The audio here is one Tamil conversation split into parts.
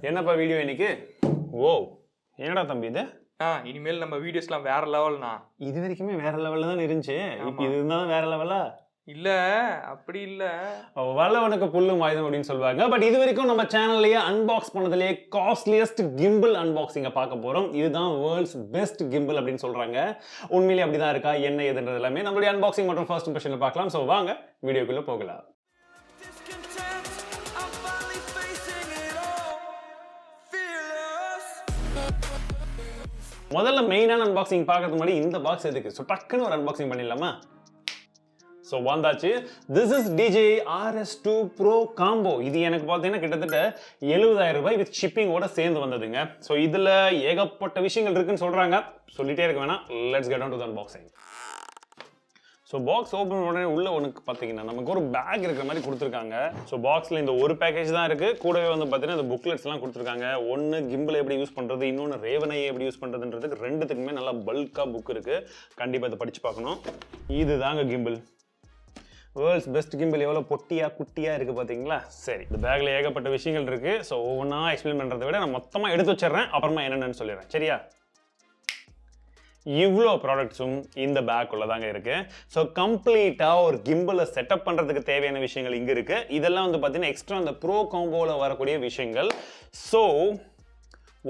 என்னப்பா வீடியோ இன்னைக்கு? ஓ, என்னடா தம்பி இது? இனிமேல் நம்ம வீடியோஸ்லாம் வேற லெவல்னா. இது வரைக்குமே வேற லெவல்ல தான் இருந்துச்சு. இப்போ இது இருந்தாலும் வேற லெவலா? இல்ல, அப்படி இல்ல. வல்லவனுக்கு புல்லும் ஆயுதம் அப்படின்னு சொல்லுவாங்க. பட் இது வரைக்கும் நம்ம சேனல்லையே அன்பாக்ஸ் பண்ணதுலேயே காஸ்ட்லியஸ்ட் கிம்பிள் அன்பாக்சிங்கை பார்க்க போறோம். இதுதான் வேர்ல்ட்ஸ் பெஸ்ட் கிம்பிள் அப்படின்னு சொல்றாங்க. உண்மையிலேயே அப்படிதான் இருக்கா, என்ன ஏதுன்றது எல்லாமே நம்மளுடைய அன்பாக்சிங் மற்றும் ஃபர்ஸ்ட் இம்ப்ரெஷன்ல பார்க்கலாம். ஸோ வாங்க வீடியோக்குள்ள போகலாம். முதல்ல மெயினான அன்பாக்சிங் பார்க்கறதுக்கு முன்னாடி இந்த பாக்ஸ் எதுக்கு? ஸோ டக்குன்னு ஒரு அன்பாக்சிங் பண்ணிடலாமா? ஸோ வந்தாச்சு. This is DJI RS2 Pro combo. இது எனக்கு பார்த்தீங்கன்னா கிட்டத்தட்ட 70,000 ரூபாய் வித் ஷிப்பிங்கோட சேர்ந்து வந்ததுங்க. ஸோ இதில் ஏகப்பட்ட விஷயங்கள் இருக்குன்னு சொல்கிறாங்க. சொல்லிட்டே இருக்க வேணாம், let's get on to the unboxing. So box open உடனே உள்ள ஒன்று பார்த்தீங்கன்னா நமக்கு ஒரு பேக் இருக்கிற மாதிரி கொடுத்துருக்காங்க. ஸோ பாக்ஸில் இந்த ஒரு பேக்கேஜ் தான் இருக்குது. கூடவே வந்து பார்த்தீங்கன்னா இந்த புக்லெட்ஸ்லாம் கொடுத்துருக்காங்க. ஒன்று கிம்பிள் எப்படி யூஸ் பண்ணுறது, இன்னொன்று ரேவனை எப்படி யூஸ் பண்ணுறதுன்றதுக்கு ரெண்டுத்துக்குமே நல்லா பல்காக புக் இருக்குது. கண்டிப்பாக இதை படித்து பார்க்கணும். இது தாங்க கிம்பிள். வேர்ல்ட்ஸ் பெஸ்ட் கிம்பிள் எவ்வளோ பொட்டியாக குட்டியாக இருக்குது பார்த்தீங்களா? சரி, இந்த பேக்கில் ஏகப்பட்ட விஷயங்கள் இருக்குது. ஸோ ஒவ்வொன்றா எக்ஸ்பிளைன் பண்ணுறதை விட நான் மொத்தமாக எடுத்து வச்சிடுறேன், அப்புறமா என்னென்னு சொல்லிடுறேன். சரியா? இவ்வளோ ப்ராடக்ட்ஸும் இந்த பேக் உள்ளதாங்க இருக்கு. ஸோ கம்ப்ளீட்டாக ஒரு கிம்பிளை செட்டப் பண்ணுறதுக்கு தேவையான விஷயங்கள் இங்கே இருக்கு. இதெல்லாம் வந்து பார்த்தீங்கன்னா எக்ஸ்ட்ரா அந்த ப்ரோ காம்போவில் வரக்கூடிய விஷயங்கள். ஸோ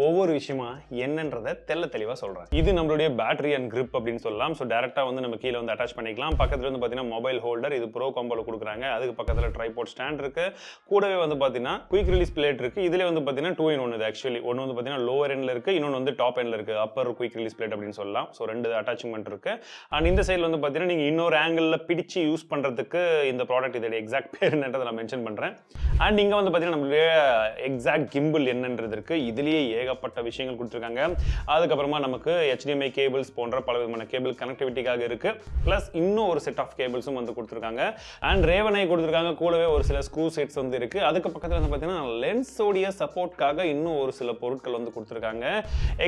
ஒவ்வொரு விஷயமா என்னன்றதை தெளிவாக சொல்கிறேன். இது நம்மளுடைய பேட்டரி அண்ட் கிரிப் அப்படின்னு சொல்லலாம். ஸோ டேரெக்டாக வந்து நம்ம கீழே வந்து அட்டாச் பண்ணிக்கலாம். பக்கத்தில் வந்து பார்த்தீங்கன்னா மொபைல் ஹோல்டர், இது ப்ரோ காம்போவில் கொடுக்குறாங்க. அதுக்கு பக்கத்தில் ட்ரைபாட் ஸ்டாண்ட் இருக்குது. கூடவே வந்து பார்த்தீங்கன்னா குயிக் ரிலீஸ் பிளேட் இருக்குது. இதில் வந்து பார்த்தீங்கன்னா 2 in 1 இது ஆக்சுவலி. ஒன்று வந்து பார்த்தீங்கன்னா லோவர் எண்டில் இருக்குது, இன்னொன்று வந்து டாப் எண்டில் இருக்குது. அப்பர் குயிக் ரிலீஸ் பிளேட் அப்படின்னு சொல்லலாம். ஸோ 2 அட்டாச்மெண்ட் இருக்குது. அண்ட் இந்த சைடில் வந்து பார்த்தீங்கன்னா நீங்கள் இன்னொரு ஆங்கிளில் பிடிச்சி யூஸ் பண்ணுறதுக்கு இந்த ப்ராடக்ட் இதோட எக்ஸாக்ட் பேர் என்னன்றதை நான் மென்ஷன் பண்ணுறேன். அண்ட் இங்கே வந்து பார்த்தீங்கன்னா நம்மளுடைய எக்ஸாக்ட் கிம்பிள் என்னன்றது இருக்குது. இதுலேயே ஏகப்பட்ட விஷயங்கள் கொடுத்துருக்காங்க. அதுக்கப்புறமா நமக்கு HDMI கேபிள்ஸ் போன்ற பல விதமான கேபிள் கனெக்டிவிட்டிக்காக இருக்கு. பிளஸ் இன்னும் ஒரு செட் ஆஃப் கேபிள்ஸும் வந்து கொடுத்துருக்காங்க. அண்ட் ரேவனை கொடுத்துருக்காங்க. கூடவே ஒரு சில ஸ்க்ரூ செட்ஸ் வந்து இருக்கு. அதுக்கு பக்கத்தில் வந்து பார்த்தீங்கன்னா லென்ஸோடைய சப்போர்ட்காக இன்னும் ஒரு சில பொருட்கள் வந்து கொடுத்துருக்காங்க.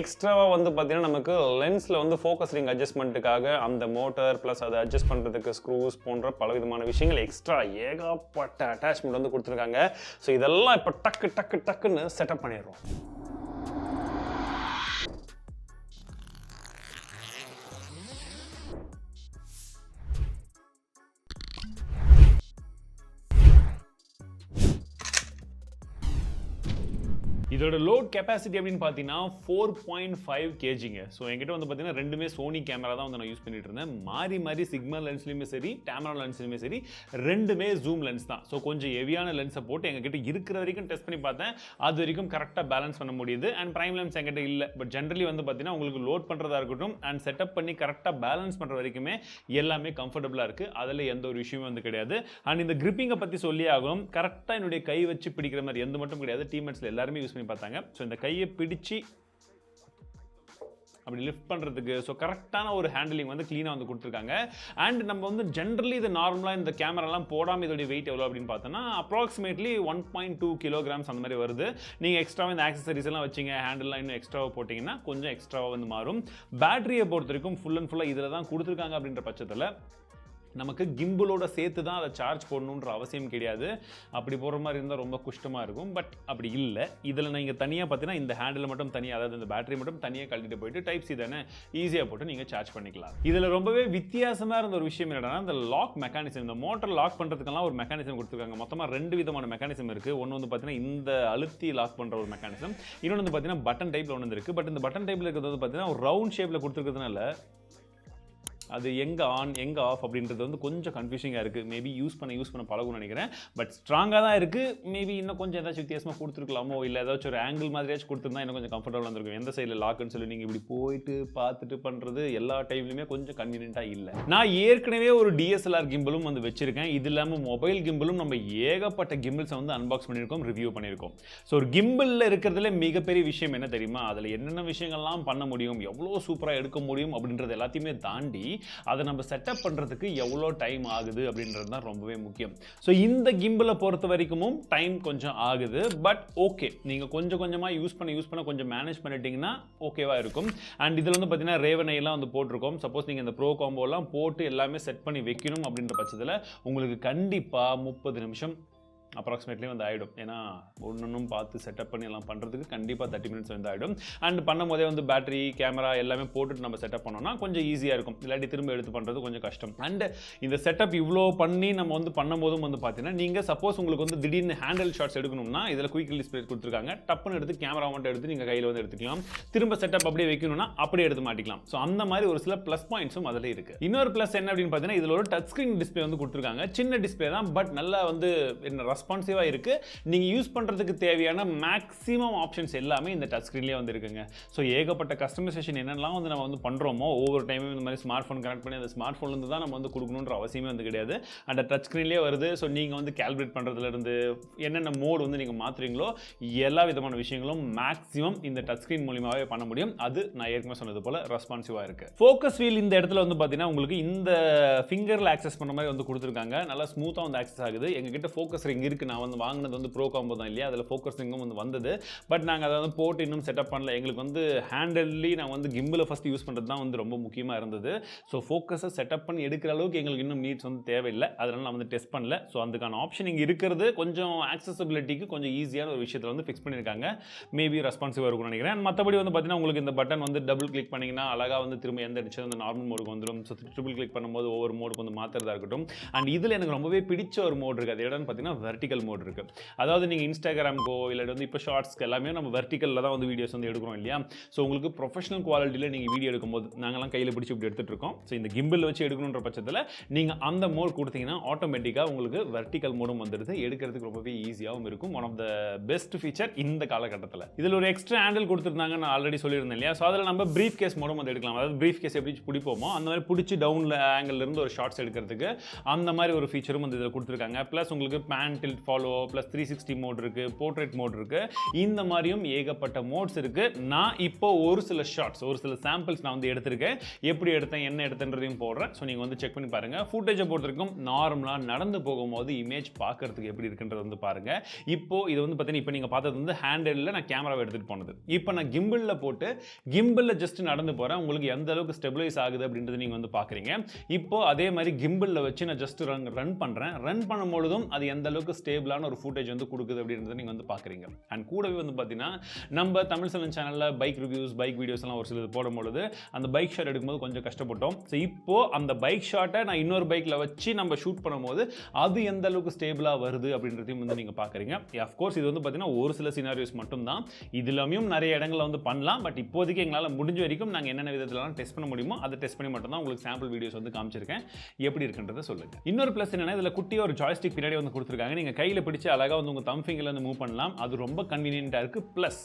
எக்ஸ்ட்ராவா வந்து பார்த்தீங்கன்னா நமக்கு லென்ஸ்ல வந்து ஃபோக்கஸ் ரிங் அட்ஜஸ்ட்மெண்ட்டுக்காக அந்த மோட்டர் பிளஸ் அதை அட்ஜஸ்ட் பண்றதுக்கு ஸ்க்ரூஸ் போன்ற பல விதமான விஷயங்கள் எக்ஸ்ட்ரா ஏகப்பட்ட அட்டாச்மெண்ட் வந்து கொடுத்துருக்காங்க. ஸோ இதெல்லாம் இப்போ டக்குன்னு செட்டப் பண்ணிடுறோம். இதோட லோட் கெப்பாசிட்டி அப்படின்னு பார்த்தீங்கன்னா 4.5 kgங்க. ஸோ என்கிட்ட வந்து பார்த்தீங்கன்னா ரெண்டுமே சோனி கேமரா தான் வந்து நான் யூஸ் பண்ணிட்டு இருந்தேன். மாறி சிக்மா லென்ஸ்லையுமே சரி, கேமரா லென்ஸ்லையுமே சரி, ரெண்டுமே ஜூம் லென்ஸ் தான். ஸோ கொஞ்சம் ஹெவியான லென்ஸை போட்டு எங்ககிட்ட இருக்கிற வரைக்கும் டெஸ்ட் பண்ணி பார்த்தேன். அது வரைக்கும் கரெக்டாக பேலன்ஸ் பண்ண முடியுது. அண்ட் பிரைம் லென்ஸ் என்கிட்ட இல்லை. பட் ஜென்ரலி வந்து பார்த்தீங்கன்னா உங்களுக்கு லோட் பண்ணுறதா இருக்கட்டும் அண்ட் செட்டப் பண்ணி கரெக்டாக பேலன்ஸ் பண்ணுற வரைக்குமே எல்லாமே கம்ஃபர்டபுளாக இருக்குது. அதில் எந்த ஒரு விஷயமும் வந்து கிடையாது. அண்ட் இந்த கிரிப்பிங்கை பற்றி சொல்லி ஆகும். கரெக்டாக என்னுடைய கை வச்சு பிடிக்கிற மாதிரி எந்த மட்டும் கிடையாது. டீம்மேட்ஸில் எல்லாருமே யூஸ் பண்ணி பார்த்தாங்க. ஸோ இந்த கையை பிடிச்சி அப்படி லிஃப்ட் பண்ணுறதுக்கு ஸோ கரெக்டான ஒரு ஹேண்டிலிங் வந்து க்ளீனாக வந்து கொடுத்துருக்காங்க. அண்ட் நம்ம வந்து ஜென்ரலி இது நார்மலாக இந்த கேமராலாம் போடாமல் இதோடைய வெயிட் எவ்வளோ அப்படின்னு பார்த்தோன்னா அப்ராக்சிமேட்லி 1.2 kilograms அந்த மாதிரி வருது. நீங்கள் எக்ஸ்ட்ராவாக இந்த ஆக்சசரிஸ் எல்லாம் வச்சிங்க, ஹேண்டில்லாம் இன்னும் எக்ஸ்ட்ராவாக போட்டிங்கன்னா கொஞ்சம் எக்ஸ்ட்ராவாக வந்து மாறும். பேட்டரியை பொறுத்த வரைக்கும் ஃபுல் அண்ட் ஃபுல்லாக இதில் தான் கொடுத்துருக்காங்க. அப்படின்ற பட்சத்தில் நமக்கு கிம்பிளோட சேர்த்து தான் அதை சார்ஜ் போடணுன்ற அவசியம் கிடையாது. அப்படி போகிற மாதிரி இருந்தால் ரொம்ப கஷ்டமாக இருக்கும். பட் அப்படி இல்லை. இதில் நீங்கள் தனியாக பார்த்தீங்கன்னா இந்த ஹேண்டில் மட்டும் தனியாக, அதாவது இந்த பேட்டரி மட்டும் தனியாக கழட்டிட்டு போயிட்டு டைப் சி தானே ஈஸியாக போட்டு நீங்கள் சார்ஜ் பண்ணிக்கலாம். இதில் ரொம்பவே வித்தியாசமாக இருந்த ஒரு விஷயம் என்னன்னா இந்த லாக் மெக்கானிசம். இந்த மோட்டர் லாக் பண்ணுறதுக்கெல்லாம் ஒரு மெக்கானிசம் கொடுத்துருக்காங்க. மொத்தமாக 2 விதமான மெக்கானிசம் இருக்குது. ஒன்று வந்து பார்த்தீங்கன்னா இந்த அழுத்தி லாக் பண்ணுற ஒரு மெக்கானிசம், இன்னொன்று வந்து பார்த்தீங்கன்னா பட்டன் டைப்பில் ஒன்று இருக்குது. பட் இந்த பட்டன் டைப்பில் இருக்கிறது வந்து பார்த்தீங்கன்னா ஒரு ரவுண்ட் ஷேப்பில் கொடுத்துருக்கிறதுனால அது எங்கே ஆன் எங்கே ஆஃப் அப்படின்றது வந்து கொஞ்சம் கன்ஃபியூசிங்காக இருக்குது. மேபி யூஸ் பண்ண பழகும்னு நினைக்கிறேன். பட் ஸ்ட்ராங்காக தான் இருக்குது. மேபி இன்னும் கொஞ்சம் ஏதாச்சும் வித்தியாசமாக கொடுத்துருக்கலாமோ, இல்லை ஏதாச்சும் ஒரு ஆங்கிள் மாதிரியாச்சும் கொடுத்துருந்தா இன்னும் கொஞ்சம் கம்ஃபர்டபுளாக இருந்திருக்கும். எந்த சைடில் லாக்குன்னு சொல்லி நீங்கள் இப்படி போயிட்டு பார்த்துட்டு பண்ணுறது எல்லா டைம்லையுமே கொஞ்சம் கன்வீனியன்ட்டாக இல்லை. நான் ஏற்கனவே ஒரு DSLR கிம்பிளும் வந்து வச்சிருக்கேன். இது இல்லாமல் மொபைல் கிம்பிளும் நம்ம ஏகப்பட்ட கிம்பிள்ஸை வந்து அன்பாக்ஸ் பண்ணியிருக்கோம், ரிவ்யூ பண்ணியிருக்கோம். ஸோ ஒரு கிம்பிளில் இருக்கிறதுல மிகப்பெரிய விஷயம் என்ன தெரியுமா? அதில் என்னென்ன விஷயங்கள்லாம் பண்ண முடியும், எவ்வளோ சூப்பராக எடுக்க முடியும் அப்படின்றது எல்லாத்தையுமே தாண்டி அதை நம்ம செட்டப் பண்ணுறதுக்கு எவ்வளோ டைம் ஆகுது அப்படின்றது தான் ரொம்பவே முக்கியம். ஸோ இந்த கிம்பிளை பொறுத்த வரைக்கும் டைம் கொஞ்சம் ஆகுது. பட் ஓகே, நீங்கள் கொஞ்சம் கொஞ்சமாக யூஸ் பண்ண கொஞ்சம் மேனேஜ் பண்ணிட்டீங்கன்னா ஓகேவாக இருக்கும். அண்ட் இதில் வந்து பார்த்தீங்கன்னா ரேவனை எல்லாம் வந்து போட்டிருக்கோம். சப்போஸ் நீங்கள் இந்த ப்ரோ காம்போலாம் போட்டு எல்லாமே செட் பண்ணி வைக்கணும் அப்படின்ற பட்சத்தில் உங்களுக்கு கண்டிப்பாக 30 நிமிஷம் அப்ராக்சிமேட்லி வந்து ஆகிடும். ஏன்னா ஒன்றும் பார்த்து செட்டப் பண்ணி எல்லாம் பண்ணுறதுக்கு கண்டிப்பாக 30 மினிட்ஸ் வந்து ஆகிடும். அண்ட் பண்ணும் போதே வந்து பேட்டரி கேமரா எல்லாமே போட்டுட்டு நம்ம செட்டப் பண்ணோம்னா கொஞ்சம் ஈஸியாக இருக்கும். இல்லாட்டி திரும்ப எடுத்து பண்ணுறது கொஞ்சம் கஷ்டம். அண்ட் இந்த செட்டப் இவ்வளோ பண்ணி நம்ம வந்து பண்ணும்போதும் வந்து பார்த்தீங்கன்னா நீங்கள் சப்போஸ் உங்களுக்கு வந்து திடீர்னு ஹேண்டில் ஷாட்ஸ் எடுக்கணும்னா இதில் குயிக் டிஸ்பிளே கொடுத்துருக்காங்க. டப்புன்னு எடுத்து கேமரா மட்டும் எடுத்து நீங்கள் கையில் வந்து எடுத்துக்கலாம். திரும்ப செட்டப் அப்படியே வைக்கணும்னா அப்படியே எடுத்து மாட்டிக்கலாம். ஸோ அந்த மாதிரி ஒரு சில ப்ளஸ் பாயிண்ட்ஸும் அதில் இருக்குது. இன்னொரு ப்ளஸ் என்ன அப்படின்னு பார்த்தீங்கன்னா இதில் ஒரு டச் ஸ்க்ரீன் டிஸ்பிளே வந்து கொடுத்துருக்காங்க. சின்ன டிஸ்பிளே தான், பட் நல்லா வந்து என்ன ரெஸ்பான்சிவாக இருக்குது. நீங்கள் யூஸ் பண்ணுறதுக்கு தேவையான மேக்ஸிமம் ஆப்ஷன்ஸ் எல்லாமே இந்த டச் ஸ்க்ரீன்லேயே வந்து இருக்குங்க. ஸோ ஏகப்பட்ட கஸ்டமைசேஷன் என்னெல்லாம் வந்து நம்ம வந்து பண்ணுறோமோ ஒவ்வொரு டைமும் இந்த மாதிரி ஸ்மார்ட் ஃபோன் கனெக்ட் பண்ணி அந்த ஸ்மார்ட் ஃபோன்லேருந்து தான் நம்ம வந்து கொடுக்கணுன்ற அவசியமே வந்து கிடையாது. அந்த டச் ஸ்க்ரீன்லேயே வருது. ஸோ நீங்கள் வந்து கேல்குலேட் பண்ணுறதுலேருந்து என்னென்ன மோட் வந்து நீங்கள் மாற்றுறீங்களோ எல்லா விதமான விஷயங்களும் மேக்ஸிமம் இந்த டச் ஸ்க்ரீன் மூலியமாகவே பண்ண முடியும். அது நான் ஏற்கனவே சொன்னது போல் ரெஸ்பான்சிவாக இருக்குது. ஃபோக்கஸ் வீல் இந்த இடத்துல வந்து பார்த்தீங்கன்னா உங்களுக்கு இந்த ஃபிங்கரில் ஆக்சஸ் பண்ண மாதிரி வந்து கொடுத்துருக்காங்க. நல்லா ஸ்மூத்தாக வந்து ஆக்சஸ் ஆகுது. எங்ககிட்ட ஃபோக்கஸ் ரிங் இருக்குது. நான் வந்து வாங்கினது வந்து ப்ரோ காம்போ தான் இல்லையா, அதில் ஃபோக்கஸ் ரிங்கும் வந்து வந்தது. பட் நாங்கள் அதை வந்து போட்டு இன்னும் செட்டப் பண்ணல. எங்களுக்கு வந்து ஹேண்டல்லி நான் வந்து கிம்பில் ஃபஸ்ட்டு யூஸ் பண்ணுறது தான் வந்து ரொம்ப முக்கியமாக இருந்தது. ஸோ ஃபோக்கஸை செட்டப் பண்ணி எடுக்கிற அளவுக்கு எங்களுக்கு இன்னும் நீட்ஸ் வந்து தேவையில்லை. அதனால் நான் வந்து டெஸ்ட் பண்ணல. ஸோ அதுக்கான ஆப்ஷன் இங்கே இருக்கிறது கொஞ்சம் ஆக்சசபிலிட்டிக்கு கொஞ்சம் ஈஸியான ஒரு விஷயத்தில் வந்து ஃபிக்ஸ் பண்ணியிருக்காங்க. மேபி ரெஸ்பான்சிவாக இருக்கும்னு நினைக்கிறேன். மற்றபடி வந்து பார்த்தீங்கன்னா உங்களுக்கு இந்த பட்டன் வந்து டபுள் கிளிக் பண்ணிங்கன்னா அழகாக வந்து திரும்ப எந்த அடிச்சது அந்த நார்மல் மோடுக்கு வந்துடும். ஸோ ட்ரிபிள் கிளிக் பண்ணும்போது ஒவ்வொரு மோடுக்கு வந்து மாற்றுறதா இருக்கட்டும். அண்ட் இதில் எனக்கு ரொம்பவே பிடிச்ச ஒரு மோட் இருக்குது. அது என்னன்னு பார்த்தீங்கன்னா வெர்டிக்கல் மோட் இருக்குது. அதாவது நீங்கள் இன்ஸ்டாகிராமுக்கோ இல்லை வந்து இப்போ ஷார்ட்ஸ்க்கு எல்லாமே நம்ம வெர்டிக்கலில் தான் வந்து வீடியோஸ் வந்து எடுக்கிறோம் இல்லையா. ஸோ உங்களுக்கு ப்ரொஃபஷனல் குவாலிட்டியில் நீங்கள் வீடியோ எடுக்கும்போது நாங்கள்லாம் கையில் பிடிச்சி இப்படி எடுத்துகிட்டு இருக்கோம். ஸோ இந்த கிம்பிள் வச்சு எடுக்கணுன்ற பட்சத்தில் நீங்கள் அந்த மோட் கொடுத்தீங்கன்னா ஆட்டோமேட்டிக்காக உங்களுக்கு வெர்டிக்கல் மோடும் வந்துடுது. எடுக்கிறதுக்கு ரொம்பவே ஈஸியாகவும் இருக்கும். One of the best feature இந்த காலகட்டத்தில். இதில் ஒரு எக்ஸ்ட்ரா ஹேண்டில் கொடுத்துருந்தாங்க, நான் ஆல்ரெடி சொல்லியிருந்தேன் இல்லையா. ஸோ அதில் நம்ம ப்ரீஃப் கேஸ் மோடும் வந்து எடுக்கலாம். அதாவது ப்ரீஃப் கேஸ் எப்படி பிடிப்போமோ அந்த மாதிரி பிடிச்சி டவுனில் ஆங்கிளிருந்து ஒரு ஷார்ட்ஸ் எடுக்கிறதுக்கு அந்த மாதிரி ஒரு ஃபீச்சரும் வந்து இதில் கொடுத்துருக்காங்க. ப்ளஸ் உங்களுக்கு pan tilt follow plus 360 mode இருக்குது, போர்ட்ரேட் மோட் இருக்குது. இந்த மாதிரியும் ஏகப்பட்ட மோட்ஸ் இருக்குது. நான் இப்போ ஒரு சில ஷார்ட்ஸ் ஒரு சில சாம்பிள்ஸ் நான் வந்து எடுத்திருக்கேன். எப்படி எடுத்தேன் என்ன எடுத்தேன்றதையும் போடுறேன். ஸோ நீங்கள் வந்து செக் பண்ணி பாருங்கள். ஃபுட்டேஜை பொறுத்திருக்கும் நார்மலாக நடந்து போகும்போது இமேஜ் பார்க்கறதுக்கு எப்படி இருக்குன்றது வந்து பாருங்கள். இப்போ இது வந்து பார்த்தீங்கன்னா இப்போ நீங்கள் பார்த்தது வந்து ஹேண்டில் நான் கேமராவை எடுத்துகிட்டு போனது. இப்போ நான் கிம்பிளில் போட்டு கிம்பிளில் ஜஸ்ட் நடந்து போகிறேன். உங்களுக்கு எந்த அளவுக்கு ஸ்டெபிலைஸ் ஆகுது அப்படின்றது நீங்கள் வந்து பார்க்குறீங்க. இப்போ அதே மாதிரி கிம்பிளில் வச்சு நான் ஜஸ்ட் ரன் பண்ணுறேன். ரன் பண்ணும்பொழுதும் அது எந்த அளவுக்கு ஸ்டேபிளான ஒரு ஃபுட்டேஜ் வந்து கொடுக்குது அப்படின்றத நீங்கள் வந்து பார்க்குறீங்க. அண்ட் கூடவே வந்து பார்த்தீங்கன்னா நம்ம தமிழ் செலன் சேனலில் பைக் ரிவ்யூஸ் பைக் வீடியோஸ் எல்லாம் ஒரு சிலது போடும்பொழுது அந்த பைக் ஷாட் எடுக்கும்போது கொஞ்சம் கஷ்டப்பட்டோம். ஸோ இப்போ அந்த பைக் ஷாட்டை நான் இன்னொரு பைக்கில் வச்சு நம்ம ஷூட் பண்ணும்போது அது எந்த அளவுக்கு ஸ்டேபிளாக வருது அப்படின்றதையும் வந்து நீங்கள் பார்க்குறீங்க. அஃப்கோர்ஸ் இது வந்து பார்த்தீங்கன்னா ஒரு சில சினாரியோஸ் மட்டும்தான். இதுலாமையும் நிறைய இடங்களில் வந்து பண்ணலாம். பட் இப்போதைக்கு எங்களால் முடிஞ்ச வரைக்கும் நாங்கள் என்னென்ன விதத்திலலாம் டெஸ்ட் பண்ண முடியுமோ அதை டெஸ்ட் பண்ணி மட்டும்தான் உங்களுக்கு சாம்பிள் வீடியோஸ் வந்து காமிச்சிருக்கேன். எப்படி இருக்குன்றதை சொல்லுங்க. இன்னொரு ப்ளஸ் என்னன்னா இதில் குட்டியாக ஒரு ஜாய்ஸ்டிக் பின்னாடி வந்து கொடுத்துருக்காங்க. நீங்கள் கையில் பிடிச்சி அழகாக வந்து உங்கள் தம் ஃபிங்கர்ல வந்து மூவ் பண்ணலாம். அது ரொம்ப கன்வீனியன்ட்டாக இருக்குது. ப்ளஸ்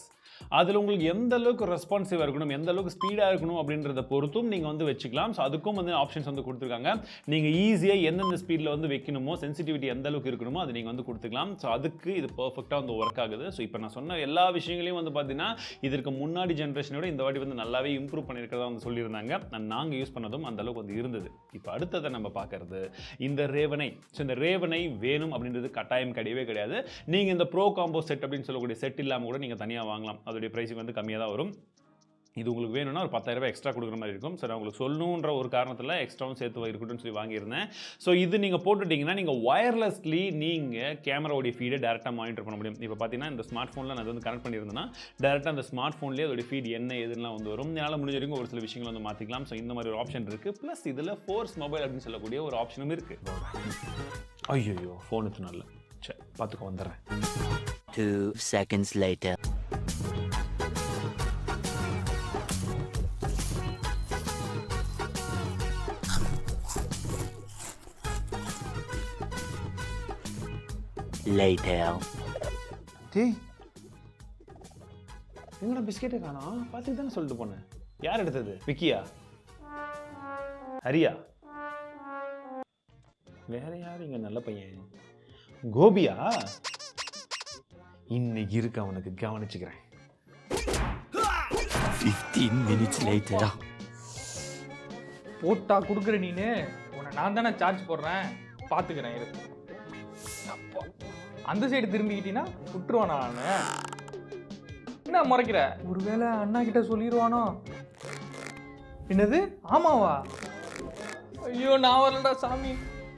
அதில் உங்களுக்கு எந்த அளவுக்கு ரெஸ்பான்சிவாக இருக்கணும் எந்த அளவுக்கு ஸ்பீடாக இருக்கணும் அப்படின்றத பொறுத்தும் நீங்கள் வந்து வச்சுக்கலாம். ஸோ அதுக்கும் வந்து ஆப்ஷன்ஸ் வந்து கொடுத்துருக்காங்க. நீங்கள் ஈஸியாக எந்தெந்த ஸ்பீடில் வந்து வைக்கணுமோ சென்சிட்டிவிட்டி எந்த அளவுக்கு இருக்கணுமோ அது நீங்கள் வந்து கொடுத்துக்கலாம். ஸோ அதுக்கு இது பர்ஃபெக்டாக வந்து ஒர்க் ஆகுது. ஸோ இப்போ நான் சொன்ன எல்லா விஷயங்களையும் வந்து பார்த்தீங்கன்னா இதற்கு முன்னாடி ஜென்ரேஷனோட இந்த வாட்டி வந்து நல்லாவே இம்ப்ரூவ் பண்ணியிருக்கிறதா வந்து சொல்லியிருந்தாங்க. நாங்கள் யூஸ் பண்ணதும் அந்த அளவுக்கு வந்து இருந்தது. இப்போ அடுத்ததை நம்ம பார்க்கறது இந்த ரேவனை. ஸோ இந்த ரேவனை வேணும் அப்படின்றது கட்டாயம் கிடையவே கிடையாது. நீங்கள் இந்த ப்ரோ காம்போ செட் அப்படின்னு சொல்லக்கூடிய செட் இல்லாமல் கூட நீங்கள் தனியாக வாங்கலாம். அதோடைய ப்ரைஸிங் வந்து கம்மியாக தான் வரும். இது உங்களுக்கு வேணும்னா ஒரு 10,000 எக்ஸ்ட்ரா கொடுக்குற மாதிரி இருக்கும். சார் உங்களுக்கு சொல்லணுன்ற ஒரு காரணத்தில் எக்ஸ்ட்ராவும் சேர்த்து இருக்கட்டும்னு சொல்லி வாங்கியிருந்தேன். ஸோ இது நீங்கள் போட்டுட்டிங்கன்னா நீங்கள் ஒயர்லெஸ்லி நீங்கள் கேமராவுடைய ஃபீடை டேரெக்டாக மானிட்டர் பண்ண முடியும். இப்போ பார்த்தீங்கன்னா இந்த ஸ்மார்ட் ஃபோனில் நான் வந்து கனெக்ட் பண்ணியிருந்தேன்னா டேரெக்டாக அந்த ஸ்மார்ட் ஃபோன்லேயே அதோடைய ஃபீட் என்ன எதுலாம் வந்து வரும். என்னால் முடிஞ்ச வரைக்கும் ஒரு சில விஷயங்கள் வந்து மாற்றிக்கலாம். ஸோ இந்த மாதிரி ஒரு ஆப்ஷன் இருக்குது. ப்ளஸ் இதில் ஃபோர்ஸ் மொபைல் அப்படின்னு சொல்லக்கூடிய ஒரு ஆப்ஷனும் இருக்குது. ஐயோ ஃபோன் இது நல்ல சரி பார்த்துக்க வந்துடுறேன். 2 seconds later. Later. டேய் எங்கடா பிஸ்கெட்டை காணோம்? பார்த்துட்டு தானே சொல்லிட்டு போனேன். யார் எடுத்தது? விக்கியா? ஹரியா? வேற யார் இங்க நல்ல பையன்? கோபியா? இன்னைக்கு இருக்கு அவனுக்கு கவனிச்சுக்கிறேன். 15 minutes later. போட்டா கொடுக்குற நீனு உன்னை நான் தானே சார்ஜ் போடுறேன் பார்த்துக்கிறேன். இரு அந்த சைடு திரும்பிக்கிட்டீங்கன்னா விட்டுருவானா நான்? என்ன முறைக்கிற? ஒருவேளை அண்ணா கிட்ட சொல்லிடுவானோ? என்னது ஆமாவா? ஐயோ நான் வரலடா சாமி.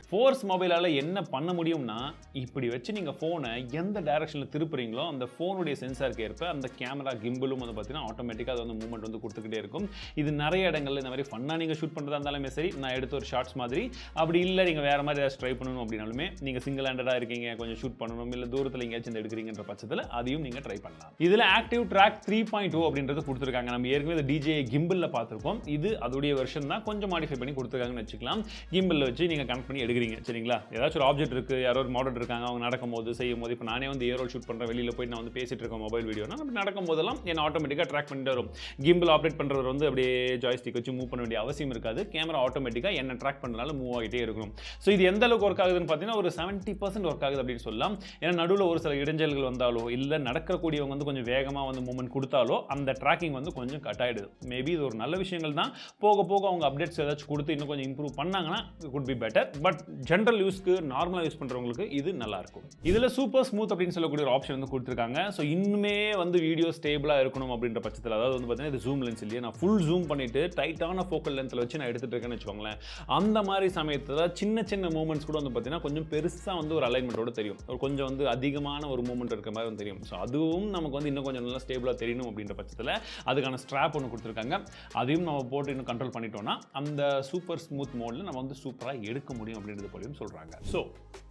ஃபோர்ஸ் மொபைலால் என்ன பண்ண முடியும்னா இப்படி வச்சு நீங்கள் ஃபோனை எந்த டைரக்ஷனில் திருப்புறீங்களோ அந்த ஃபோனுடைய சென்சாருக்கு ஏற்ப அந்த கேமரா கிம்பிளும் வந்து பார்த்தீங்கன்னா ஆட்டோமேட்டிக்காக அது வந்து மூவ்மெண்ட் வந்து கொடுத்துக்கிட்டே இருக்கும். இது நிறைய இடங்கள்ல இந்த மாதிரி ஃபன்னாக நீங்கள் ஷூட் பண்ணுறதா இருந்தாலுமே சரி, நான் எடுத்த ஒரு ஷார்ட்ஸ் மாதிரி, அப்படி இல்லை நீங்கள் வேறு மாதிரி ஏதாச்சும் ட்ரை பண்ணணும் அப்படின்னாலுமே, நீங்கள் சிங்கிள் ஹேண்டடாக இருக்கீங்க, கொஞ்சம் ஷூட் பண்ணணும், இல்லை தூரத்தில் எங்கேயாச்சும் எடுக்கிறீங்கன்ற பட்சத்தில் அதையும் நீங்கள் ட்ரை பண்ணலாம். இதில் ஆக்டிவ் ட்ராக் 3.2 அப்படின்றது கொடுத்துருக்காங்க. நம்ம ஏற்கனவே DJI கிம்பிளில் பார்த்துருக்கோம். இது அதோடைய வெர்ஷன் தான், கொஞ்சம் மாடிஃபை பண்ணி கொடுத்துருக்காங்கன்னு வச்சுக்கலாம். கிம்பிளில் வச்சு நீங்கள் கனெக்ட் பண்ணி எடுக்கிறீங்க சரிங்களா. ஏதாச்சும் ஒரு ஆப்ஜெக்ட் இருக்குது, யாரோ ஒரு மாடல் இருக்காங்க, அவங்க நடக்கும்போது செய்யும்போது, இப்போ நானே வந்து ஏரோல் ஷூட் பண்ணுறேன், வெளியில் போய் நான் வந்து பேசிட்டு இருக்கேன் மொபைல் வீடியோனா, அப்படி நடக்கும் போதெல்லாம் என்ன ஆட்டோமேட்டிக்காக ட்ராக் பண்ணிட்டு வரும். கிம்பிள் ஆப்ரேட் பண்ணுறவர் வந்து அப்படியே ஜாய்ஸ்டிக் வச்சு மூவ் பண்ண வேண்டிய அவசியம் இருக்காது. கேமரா ஆட்டோமேட்டிக்காக என்ன ட்ராக் பண்ணுறதுனால மூவ் ஆகிட்டே இருக்கணும். ஸோ இது எந்த அளவுக்கு ஒர்க் ஆகுதுன்னு பார்த்தீங்கன்னா ஒரு 70% ஒர்க் ஆகுது அப்படின்னு சொல்லலாம். ஏன்னா நடுவில் ஒரு சில இடைஞ்சல்கள் வந்தாலோ, இல்லை நடக்கக்கூடியவங்க வந்து கொஞ்சம் வேகமாக வந்து மூவ்மெண்ட் கொடுத்தாலோ அந்த ட்ராக்கிங் வந்து கொஞ்சம் கட் ஆகிடுது. மேபி இது ஒரு நல்ல விஷயங்கள் தான். போக போக அவங்க அப்டேட்ஸ் ஏதாச்சும் கொடுத்து இன்னும் கொஞ்சம் இம்ப்ரூவ் பண்ணாங்கன்னா could be better. But general யூஸ்க்கு, நார்மலாக யூஸ் பண்ணுறவங்களுக்கு இது நல்லா இருக்கும். இதில் சூப்பர் ஸ்மூத் அப்படின்னு சொல்லக்கூடிய ஒரு ஆப்ஷன் வந்து கொடுத்துருக்காங்க. ஸோ இன்னுமே வந்து வீடியோ ஸ்டேபிளாக இருக்கணும் அப்படின்ற பட்சத்தில், அதாவது வந்து பார்த்தீங்கன்னா இது ஜூம் லென்ஸ் இல்லையா, நான் ஃபுல் ஜூம் பண்ணிட்டு டைட்டான ஃபோக்கல் லென்த்தில் வச்சு நான் எடுத்துகிட்டு இருக்கேன்னு வச்சுக்கோங்களேன். அந்த மாதிரி சமயத்தில் சின்ன சின்ன மூமெண்ட்ஸ் கூட வந்து பார்த்தீங்கன்னா கொஞ்சம் பெருசாக வந்து ஒரு அலைன்மெண்ட்டோட தெரியும், ஒரு கொஞ்சம் வந்து அதிகமான ஒரு மூமெண்ட் இருக்கிற மாதிரி வந்து தெரியும். ஸோ அதுவும் நமக்கு வந்து இன்னும் கொஞ்சம் நல்லா ஸ்டேபிளாக தெரியணும் அப்படின்ற பட்சத்தில் அதுக்கான ஸ்ட்ராப் ஒன்று கொடுத்துருக்காங்க. அதையும் நம்ம போட்டு இன்னும் கண்ட்ரோல் பண்ணிட்டோம்னா அந்த சூப்பர் ஸ்மூத் மோடில் நம்ம வந்து சூப்பராக எடுக்க முடியும் அப்படின்றது போலையும் சொல்கிறாங்க. ஸோ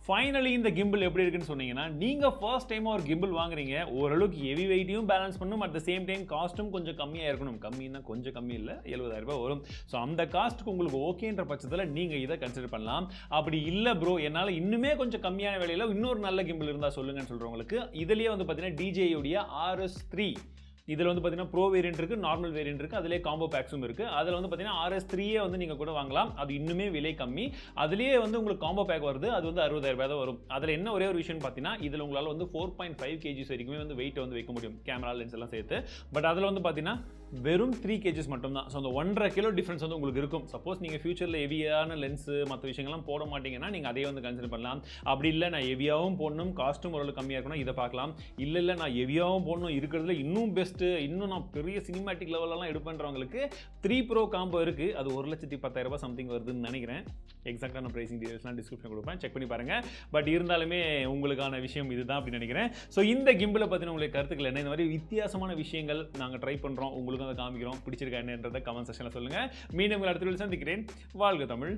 ஃபைனலி இந்த கிம்பிள் எப்படி இருக்குன்னு சொன்னீங்கன்னா, நீங்கள் ஃபர்ஸ்ட் டைமாக ஒரு கிம்பிள் வாங்குறீங்க, ஓரளவுக்கு ஹெவி வெயிட்டையும் பேலன்ஸ் பண்ணணும், அட் த சேம் டைம் காஸ்ட்டும் கொஞ்சம் கம்மியாக இருக்கணும். கம்மின்னா கொஞ்சம் கம்மி இல்லை, 70,000 ரூபாய் வரும். ஸோ அந்த காஸ்ட்டுக்கு உங்களுக்கு ஓகேன்ற பட்சத்தில் நீங்கள் இதை கன்சிடர் பண்ணலாம். அப்படி இல்லை ப்ரோ, என்னால் இன்னுமே கொஞ்சம் கம்மியான விலையில் இன்னொரு நல்ல கிம்பிள் இருந்தால் சொல்லுங்கன்னு சொல்கிறவங்களுக்கு இதுலேயே வந்து பார்த்தீங்கன்னா DJI உடைய RS3, இதில் வந்து பார்த்தீங்கன்னா ப்ரோ வேரியன்ட் இருக்குது, நார்மல் வேரியன்ட் இருக்குது, அதிலே காம்போ பேக்ஸும் இருக்குது. அதில் வந்து பார்த்தீங்கன்னா RS3 வந்து நீங்கள் கூட வாங்கலாம். அது இன்னுமே விலை கம்மி. அதுலேயே வந்து உங்களுக்கு காம்போ பேக் வருது, அது வந்து 60,000 ரூபாய் தான் வரும். அதில் என்ன ஒரே ஒரு விஷயம் பார்த்தீங்கன்னா, இதில் உங்களால் வந்து 4.5 kg வரைக்குமே வந்து வெயிட் வந்து வைக்க முடியும், கேமரா லென்ஸ் எல்லாம் சேர்த்து. பட் அதில் வந்து பார்த்தீங்கன்னா வெறும் 3 kg மட்டும் தான். ஸோ அந்த 1.5 கிலோ டிஃப்ரென்ஸ் வந்து உங்களுக்கு இருக்கும். சப்போஸ் நீங்கள் ஃபியூச்சரில் ஹெவியான லென்ஸு மற்ற விஷயங்கள்லாம் போட மாட்டீங்கன்னா நீங்கள் அதே வந்து கன்சிடர் பண்ணலாம். அப்படி இல்லை நான் ஹெவியாகவும் போடணும், காஸ்ட்டும் ஓரளவு கம்மியாக இருக்கணும், இதை பார்க்கலாம். இல்லை நான் ஹெவியாகவும் போடணும், இருக்கிறதுல இன்னும் பெஸ்ட்டு, இன்னும் நான் பெரிய சினிமேட்டிக் லெவலெல்லாம் எடுப்பேன்றவங்களுக்கு 3 Pro காம்போ இருக்குது. அது 1,10,000 ரூபாய் சம்திங் வருதுன்னு நினைக்கிறேன். எக்ஸாக்டான ப்ரைசிங் டீடைல்ஸ்லாம் டிஸ்கிரிப்ஷன் கொடுப்பேன், செக் பண்ணி பாருங்கள். பட் இருந்தாலுமே உங்களுக்கான விஷயம் இதுதான் அப்படின்னு நினைக்கிறேன். ஸோ இந்த கிம்பிளை பற்றின உங்களுக்கு கருத்துக்கள் என்ன, இந்த மாதிரி வித்தியாசமான விஷயங்கள் நாங்கள் ட்ரை பண்ணுறோம், உங்களுக்கு அதை காமிக்கிறோம், பிடிச்சிருக்கா என்னன்றதை கமெண்ட் செக்ஷனில் சொல்லுங்கள். மீண்டும் உங்கள் அடுத்த வீடியோவில் சந்திக்கிறேன். வாழ்க தமிழ்.